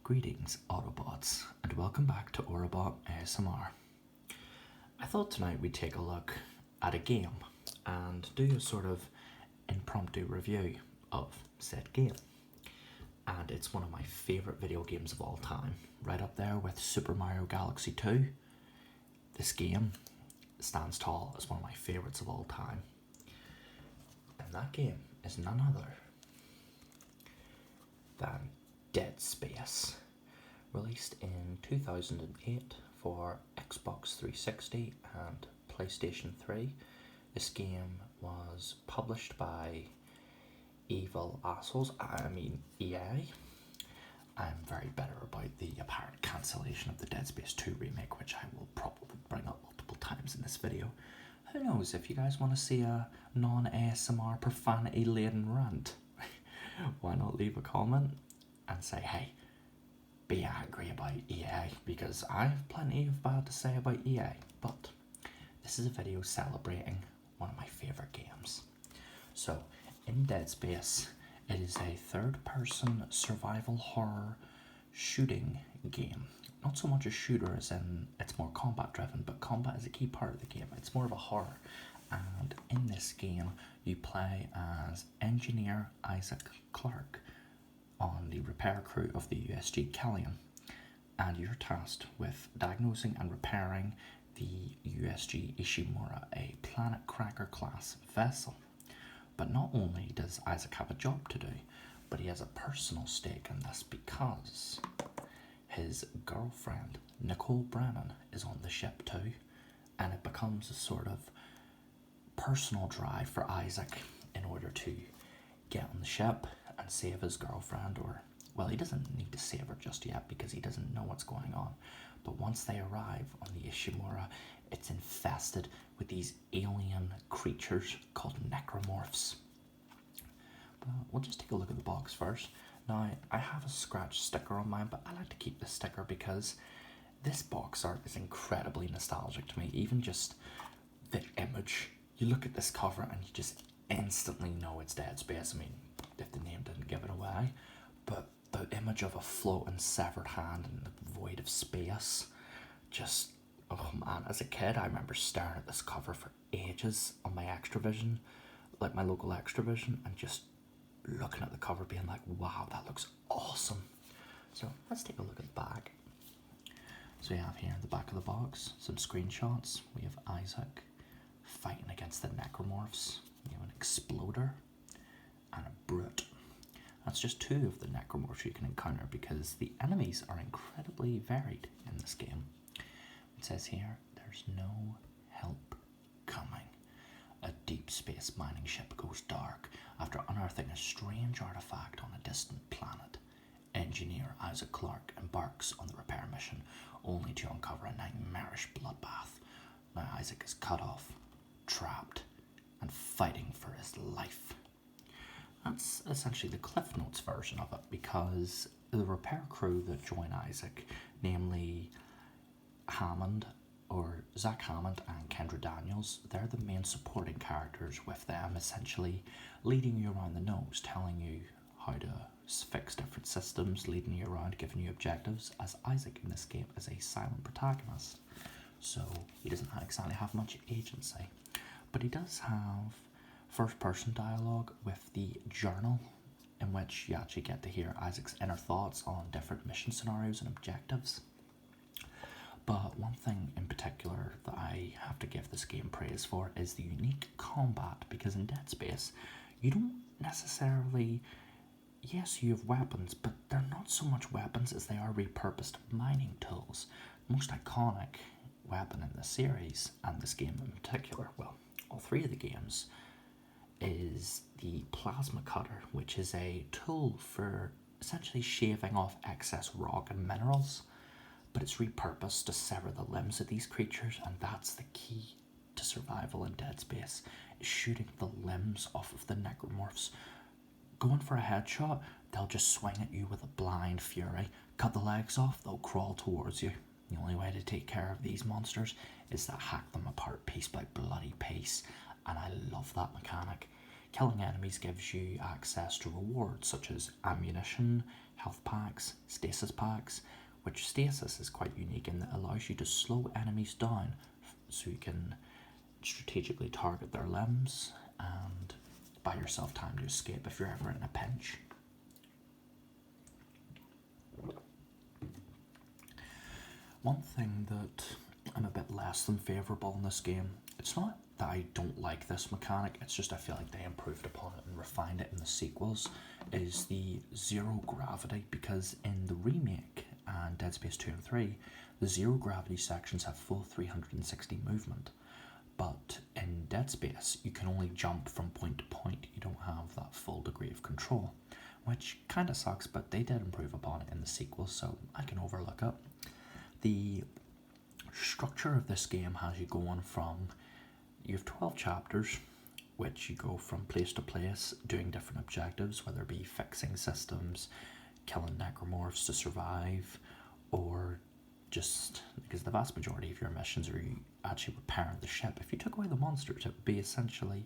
Greetings, Autobots, and welcome back to Autobot ASMR. I thought tonight we'd take a look at a game and do a sort of impromptu review of said game. And it's one of my favourite video games of all time, right up there with Super Mario Galaxy 2. This game stands tall as one of my favourites of all time. And that game is none other than Dead Space, released in 2008 for Xbox 360 and PlayStation 3. This game was published by Evil Assholes, EA. I'm very bitter about the apparent cancellation of the Dead Space 2 remake, which I will probably bring up multiple times in this video. Who knows, if you guys want to see a non-ASMR profanity-laden rant, why not leave a comment and say, hey, be angry about EA, because I have plenty of bad to say about EA, but this is a video celebrating one of my favourite games. So, in Dead Space, it is a third-person survival horror shooting game. Not so much a shooter as in it's more combat-driven, but combat is a key part of the game. It's more of a horror. And in this game, you play as Engineer Isaac Clarke on the repair crew of the USG Callion, and you're tasked with diagnosing and repairing the USG Ishimura, a Planet Cracker class vessel. But not only does Isaac have a job to do, but he has a personal stake in this because his girlfriend, Nicole Brennan, is on the ship too, and it becomes a sort of personal drive for Isaac in order to get on the ship and save his girlfriend, or, well, he doesn't need to save her just yet because he doesn't know what's going on. But once they arrive on the Ishimura, it's infested with these alien creatures called necromorphs. But we'll just take a look at the box first. Now, I have a scratch sticker on mine, but I like to keep this sticker because this box art is incredibly nostalgic to me. Even just the image, you look at this cover and you just instantly know it's Dead Space. I mean, if the name didn't give it away, but the image of a floating severed hand in the void of space, just, oh man, as a kid I remember staring at this cover for ages on my Extravision, like my local Extravision, and just looking at the cover being like, wow, that looks awesome. So let's take a look at the back. So we have here in the back of the box some screenshots. We have Isaac fighting against the necromorphs. We have an exploder and a brute. That's just two of the necromorphs you can encounter because the enemies are incredibly varied in this game. It says here, there's no help coming. A deep space mining ship goes dark after unearthing a strange artifact on a distant planet. Engineer Isaac Clarke embarks on the repair mission only to uncover a nightmarish bloodbath. Now Isaac is cut off, trapped, and fighting for his life. That's essentially the Cliff Notes version of it, because the repair crew that join Isaac, namely Zach Hammond and Kendra Daniels, they're the main supporting characters, with them essentially leading you around the nose, telling you how to fix different systems, leading you around, giving you objectives, as Isaac in this game is a silent protagonist. So he doesn't exactly have much agency, but he does have first-person dialogue with the journal, in which you actually get to hear Isaac's inner thoughts on different mission scenarios and objectives. But one thing in particular that I have to give this game praise for is the unique combat, because in Dead Space, you don't necessarily, yes, you have weapons, but they're not so much weapons as they are repurposed mining tools. The most iconic weapon in the series, and this game in particular, well, all three of the games, is the plasma cutter, which is a tool for essentially shaving off excess rock and minerals, but it's repurposed to sever the limbs of these creatures, and that's the key to survival in Dead Space, is shooting the limbs off of the necromorphs. Going for a headshot, they'll just swing at you with a blind fury. Cut the legs off, they'll crawl towards you. The only way to take care of these monsters is to hack them apart piece by bloody piece, and I love that mechanic. Killing enemies gives you access to rewards such as ammunition, health packs, stasis packs, which stasis is quite unique in that it allows you to slow enemies down so you can strategically target their limbs and buy yourself time to escape if you're ever in a pinch. One thing that I'm a bit less than favourable in this game, it's not that I don't like this mechanic, it's just I feel like they improved upon it and refined it in the sequels, is the zero gravity, because in the remake and Dead Space 2 and 3, the zero gravity sections have full 360 movement. But in Dead Space, you can only jump from point to point. You don't have that full degree of control, which kind of sucks, but they did improve upon it in the sequel, so I can overlook it. The structure of this game has you going from, you have 12 chapters, which you go from place to place doing different objectives, whether it be fixing systems, killing necromorphs to survive, or just because the vast majority of your missions are you actually repairing the ship. If you took away the monsters, it would be essentially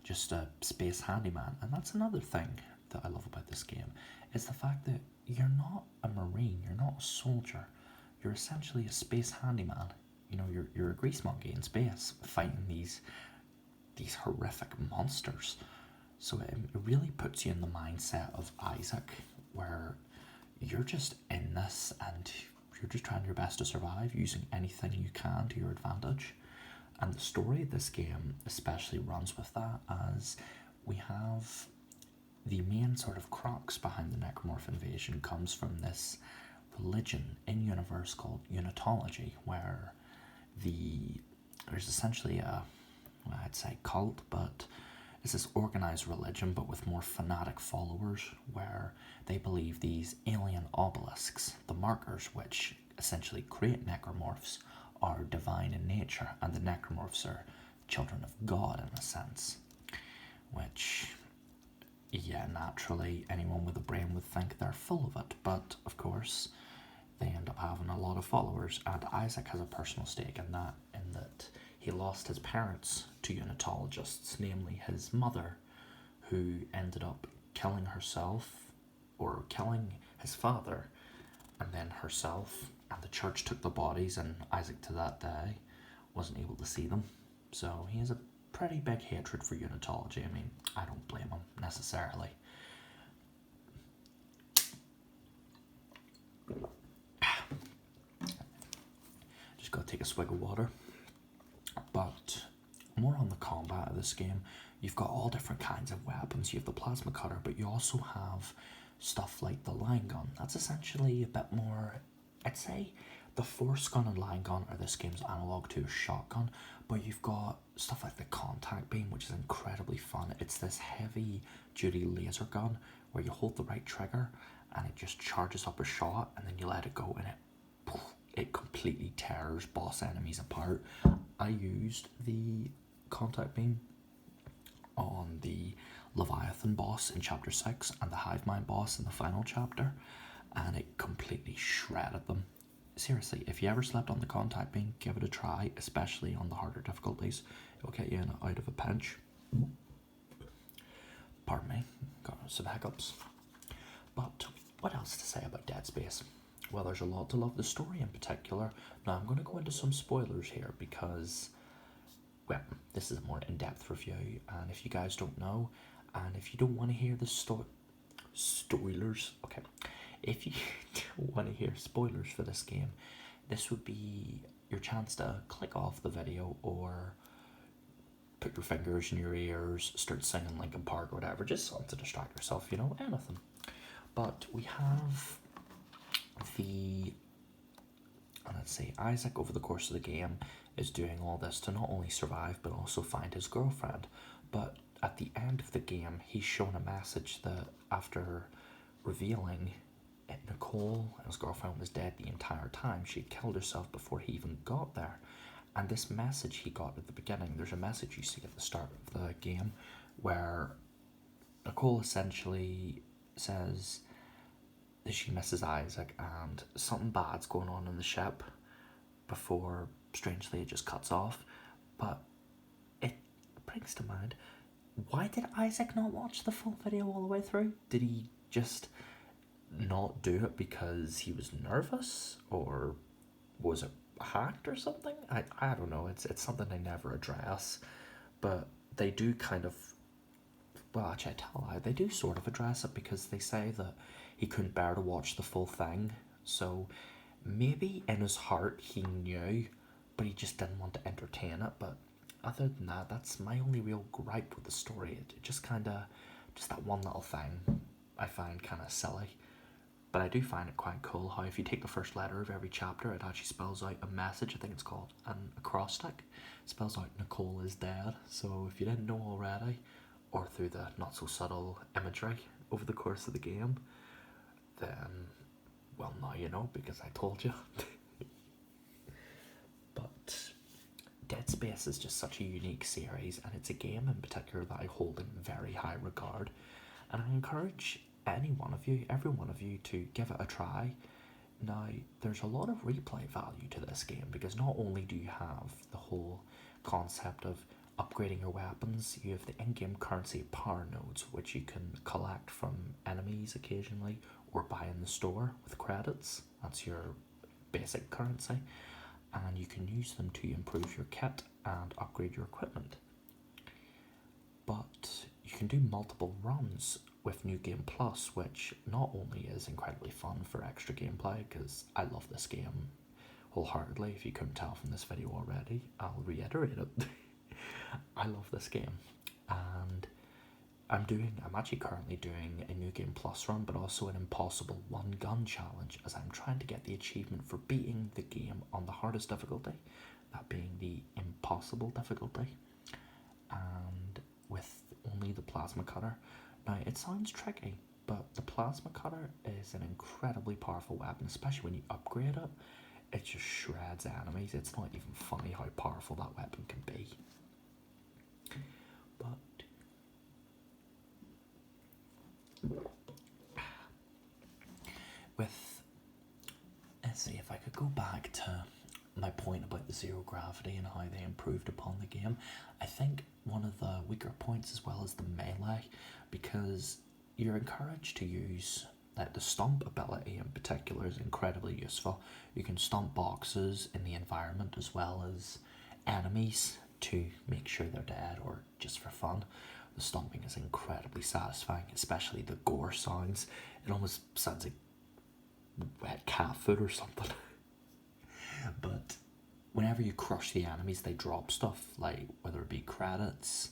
just a space handyman. And that's another thing that I love about this game, is the fact that you're not a marine, you're not a soldier, you're essentially a space handyman. You know, you're a grease monkey in space fighting these horrific monsters. So it really puts you in the mindset of Isaac, where you're just in this and you're just trying your best to survive using anything you can to your advantage. And the story of this game especially runs with that, as we have the main sort of crux behind the necromorph invasion comes from this religion in universe called Unitology, where there's essentially I'd say cult, but it's this organized religion but with more fanatic followers, where they believe these alien obelisks, the markers which essentially create necromorphs, are divine in nature, and the necromorphs are children of God in a sense. Which, yeah, naturally anyone with a brain would think they're full of it, but of course they end up having a lot of followers, and Isaac has a personal stake in that he lost his parents to unitologists, namely his mother, who ended up killing herself, or killing his father, and then herself, and the church took the bodies, and Isaac to that day wasn't able to see them. So he has a pretty big hatred for unitology. I mean, I don't blame him necessarily. Just gotta take a swig of water. But more on the combat of this game, you've got all different kinds of weapons. You have the plasma cutter, but you also have stuff like the line gun. That's essentially a bit more, I'd say the force gun and line gun are this game's analog to a shotgun, but you've got stuff like the contact beam, which is incredibly fun. It's this heavy duty laser gun where you hold the right trigger and it just charges up a shot, and then you let it go and it completely tears boss enemies apart. I used the contact beam on the Leviathan boss in chapter 6 and the Hive Mind boss in the final chapter, and it completely shredded them. Seriously, if you ever slept on the contact beam, give it a try, especially on the harder difficulties. It'll get you in and out of a pinch. Pardon me, got some hiccups. But what else to say about Dead Space? Well, there's a lot to love, the story in particular. Now, I'm going to go into some spoilers here because, well, this is a more in-depth review, and if you guys don't know, and if you don't want to hear the spoilers, okay, if you don't want to hear spoilers for this game, this would be your chance to click off the video or put your fingers in your ears, start singing Linkin Park or whatever, just something to distract yourself, you know, anything. But we have let's say Isaac over the course of the game is doing all this to not only survive but also find his girlfriend. But at the end of the game, he's shown a message that after revealing that Nicole, his girlfriend, was dead the entire time, she'd killed herself before he even got there. And this message he got at the beginning, there's a message you see at the start of the game where Nicole essentially says that she misses Isaac and something bad's going on in the ship before, strangely, it just cuts off. But it brings to mind, why did Isaac not watch the full video all the way through? Did he just not do it because he was nervous, or was it hacked or something? I don't know. It's something they never address, but they do kind of, well, actually, I tell a lie. They do sort of address it because they say that he couldn't bear to watch the full thing. So maybe in his heart he knew, but he just didn't want to entertain it. But other than that, that's my only real gripe with the story. It just kind of, just that one little thing I find kind of silly. But I do find it quite cool how if you take the first letter of every chapter, it actually spells out a message. I think it's called an acrostic. It spells out Nicole is dead. So if you didn't know already, or through the not so subtle imagery over the course of the game, then, well, now you know because I told you. But Dead Space is just such a unique series, and it's a game in particular that I hold in very high regard. And I encourage any one of you, every one of you, to give it a try. Now, there's a lot of replay value to this game because not only do you have the whole concept of upgrading your weapons, you have the in-game currency power nodes, which you can collect from enemies occasionally or buy in the store with credits. That's your basic currency, and you can use them to improve your kit and upgrade your equipment. But you can do multiple runs with New Game Plus, which not only is incredibly fun for extra gameplay, because I love this game wholeheartedly. If you couldn't tell from this video already, I'll reiterate it. I love this game, and I'm actually currently doing a New Game Plus run, but also an Impossible One Gun challenge, as I'm trying to get the achievement for beating the game on the hardest difficulty, that being the impossible difficulty, and with only the plasma cutter. Now, it sounds tricky, but the plasma cutter is an incredibly powerful weapon, especially when you upgrade it. It just shreds enemies. It's not even funny how powerful that weapon can be. But with, let's see, if I could go back to my point about the zero gravity and how they improved upon the game, I think one of the weaker points as well is the melee, because you're encouraged to use, like, the stomp ability in particular is incredibly useful. You can stomp boxes in the environment as well as enemies to make sure they're dead or just for fun. The stomping is incredibly satisfying, especially the gore sounds. It almost sounds like wet cat food or something. But whenever you crush the enemies, they drop stuff, like whether it be credits,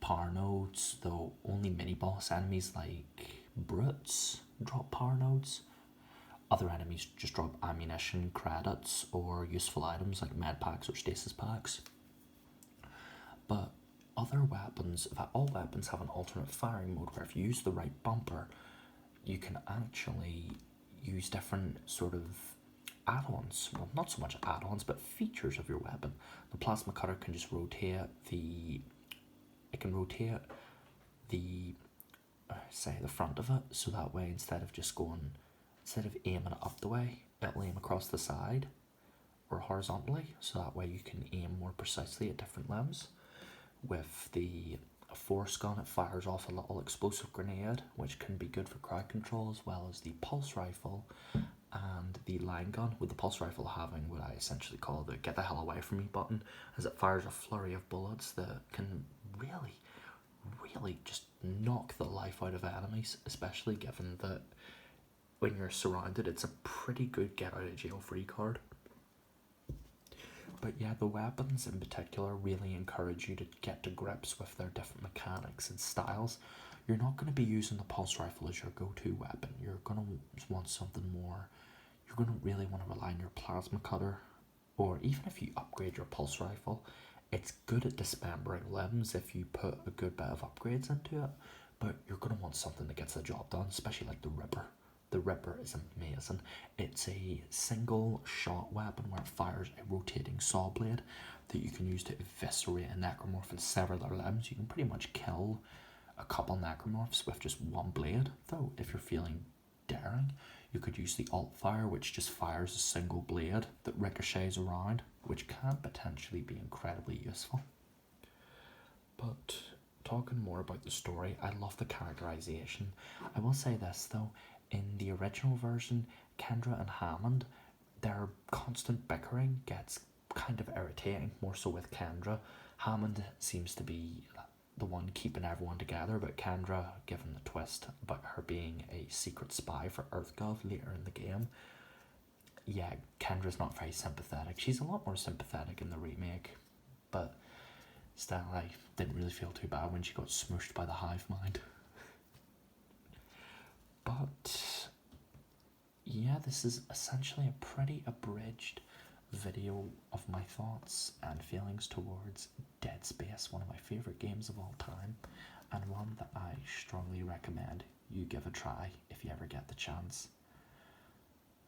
power nodes, though only mini boss enemies like brutes drop power nodes. Other enemies just drop ammunition, credits, or useful items like med packs or stasis packs. But other weapons, in fact, all weapons have an alternate firing mode where if you use the right bumper, you can actually use different sort of add-ons. Well, not so much add-ons, but features of your weapon. The plasma cutter can just rotate it can rotate the, say, the front of it, so that way instead of aiming it up the way, it'll aim across the side or horizontally, so that way you can aim more precisely at different limbs. With the force gun, it fires off a little explosive grenade, which can be good for crowd control, as well as the pulse rifle and the line gun, with the pulse rifle having what I essentially call the get the hell away from me button, as it fires a flurry of bullets that can really just knock the life out of enemies, especially given that when you're surrounded, it's a pretty good get out of jail free card. But yeah, the weapons in particular really encourage you to get to grips with their different mechanics and styles. You're not going to be using the pulse rifle as your go-to weapon. You're going to want something more. You're going to really want to rely on your plasma cutter, or even if you upgrade your pulse rifle, it's good at dismembering limbs if you put a good bit of upgrades into it, but you're going to want something that gets the job done, especially like the Ripper. The Ripper is amazing. It's a single shot weapon where it fires a rotating saw blade that you can use to eviscerate a necromorph and sever their limbs. You can pretty much kill a couple necromorphs with just one blade, though if you're feeling daring, you could use the alt fire, which just fires a single blade that ricochets around, which can potentially be incredibly useful. But talking more about the story, I love the characterization. I will say this though, in the original version, Kendra and Hammond, their constant bickering gets kind of irritating, more so with Kendra. Hammond seems to be the one keeping everyone together, but Kendra, given the twist about her being a secret spy for EarthGov later in the game, yeah, Kendra's not very sympathetic. She's a lot more sympathetic in the remake, but still, I didn't really feel too bad when she got smooshed by the hive mind. But yeah, this is essentially a pretty abridged video of my thoughts and feelings towards Dead Space, one of my favourite games of all time, and one that I strongly recommend you give a try if you ever get the chance.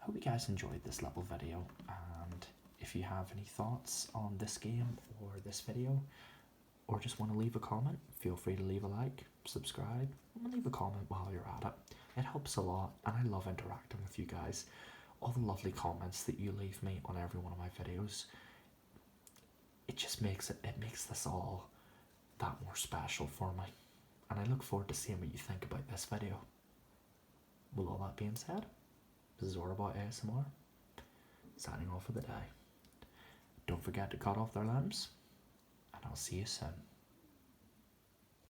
I hope you guys enjoyed this little video, and if you have any thoughts on this game or this video, or just want to leave a comment, feel free to leave a like, subscribe, and leave a comment while you're at it. It helps a lot, and I love interacting with you guys. All the lovely comments that you leave me on every one of my videos, it just makes it makes this all that more special for me. And I look forward to seeing what you think about this video. With all that being said, this is Orbot ASMR, signing off for the day. Don't forget to cut off their limbs, and I'll see you soon.